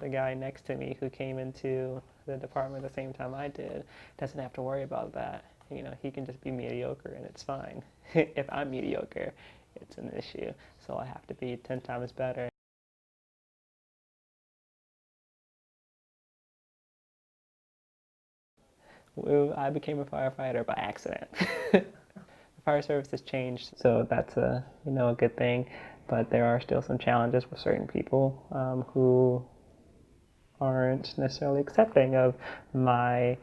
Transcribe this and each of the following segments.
the guy next to me who came into the department the same time I did doesn't have to worry about that. He can just be mediocre and it's fine. If I'm mediocre, it's an issue. So I have to be 10 times better. I became a firefighter by accident. The fire service has changed, so that's a good thing. But there are still some challenges with certain people who aren't necessarily accepting of my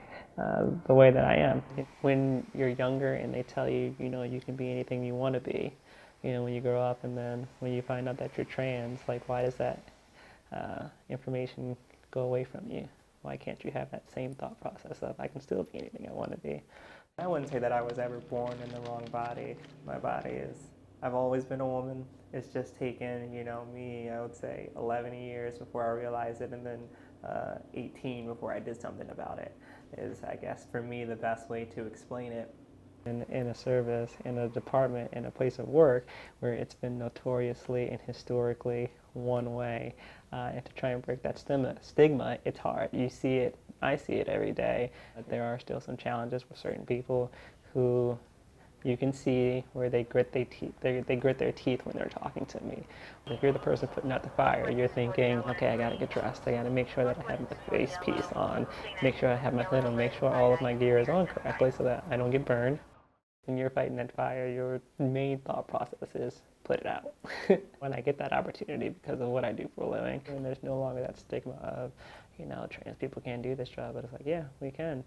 the way that I am. When you're younger and they tell you, you can be anything you want to be, when you grow up, and then when you find out that you're trans, like, why does that information go away from you? Why can't you have that same thought process of I can still be anything I want to be? I wouldn't say that I was ever born in the wrong body. My body is, I've always been a woman. It's just taken, me, I would say 11 years before I realized it, and then 18 before I did something about it, is, I guess, for me, the best way to explain it. In a service, in a department, in a place of work where it's been notoriously and historically one way, and to try and break that stigma, it's hard. You see it, I see it every day. But there are still some challenges with certain people who you can see where they grit their teeth when they're talking to me. If you're the person putting out the fire, you're thinking, okay, I gotta get dressed. I gotta make sure that I have my face piece on, make sure I have my hood on, make sure all of my gear is on correctly so that I don't get burned. When you're fighting that fire, your main thought process is put it out. When I get that opportunity because of what I do for a living, and there's no longer that stigma of, trans people can't do this job, but it's like, yeah, we can.